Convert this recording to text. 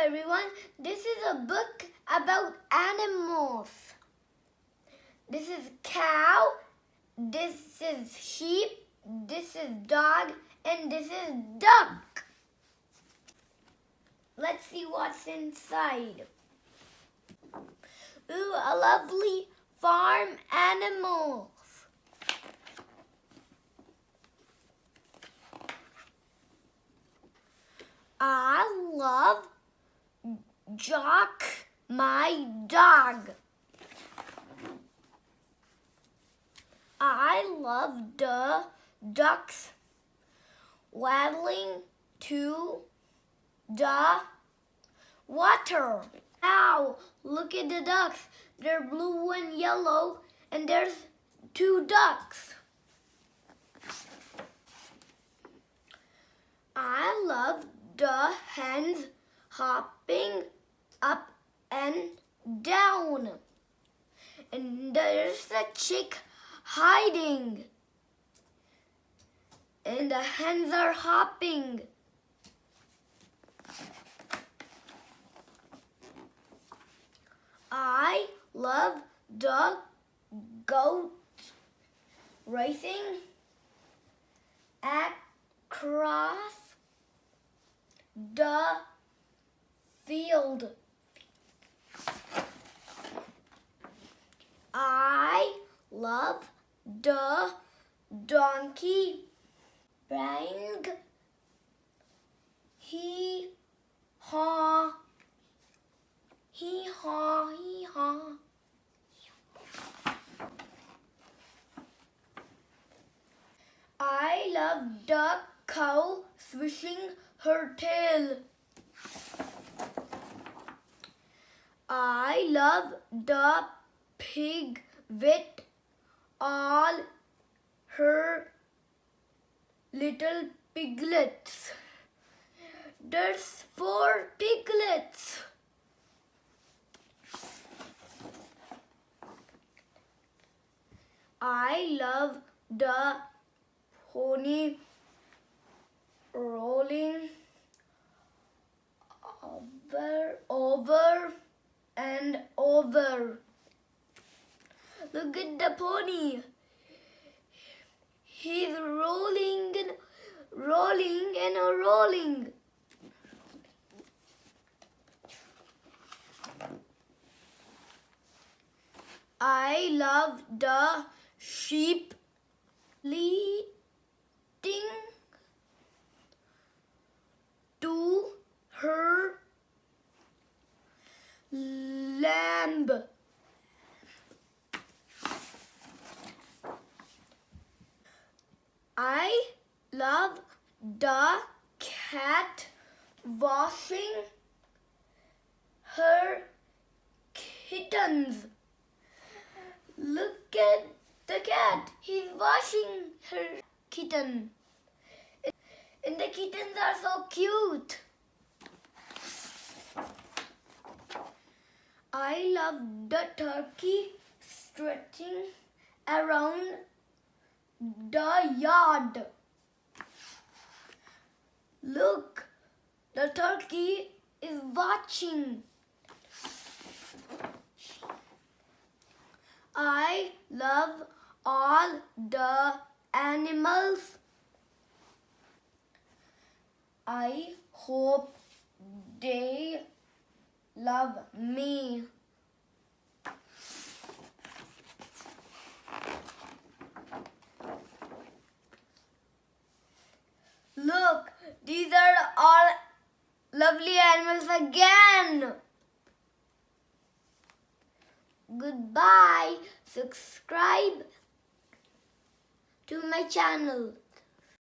everyone. This is a book about animals. This is cow, this is sheep, this is dog, and this is duck. Let's see what's inside. Ooh, a lovely farm animals. I love Jock, my dog. I love the ducks waddling to the water. Ow, look at the ducks. They're blue and yellow, and there's 2 ducks. I love the hens hopping up and down. And there's a chick hiding. And the hens are hopping. I love the goat racing across the field. I love the donkey braying hee haw, hee haw, hee haw. I love the cow swishing her tail. I love the pig with all her little piglets. There's 4 piglets. I love the pony rolling over and over. Look at the pony. He's rolling and rolling and rolling. I love the sheep leading to her lamb. I love the cat washing her kittens. Look at the cat. He's washing her kitten. And the kittens are so cute. I love the turkey stretching around the yard. Look, the turkey is watching. I love all the animals. I hope they love me. Look, these are all lovely animals again. Goodbye. Subscribe to my channel.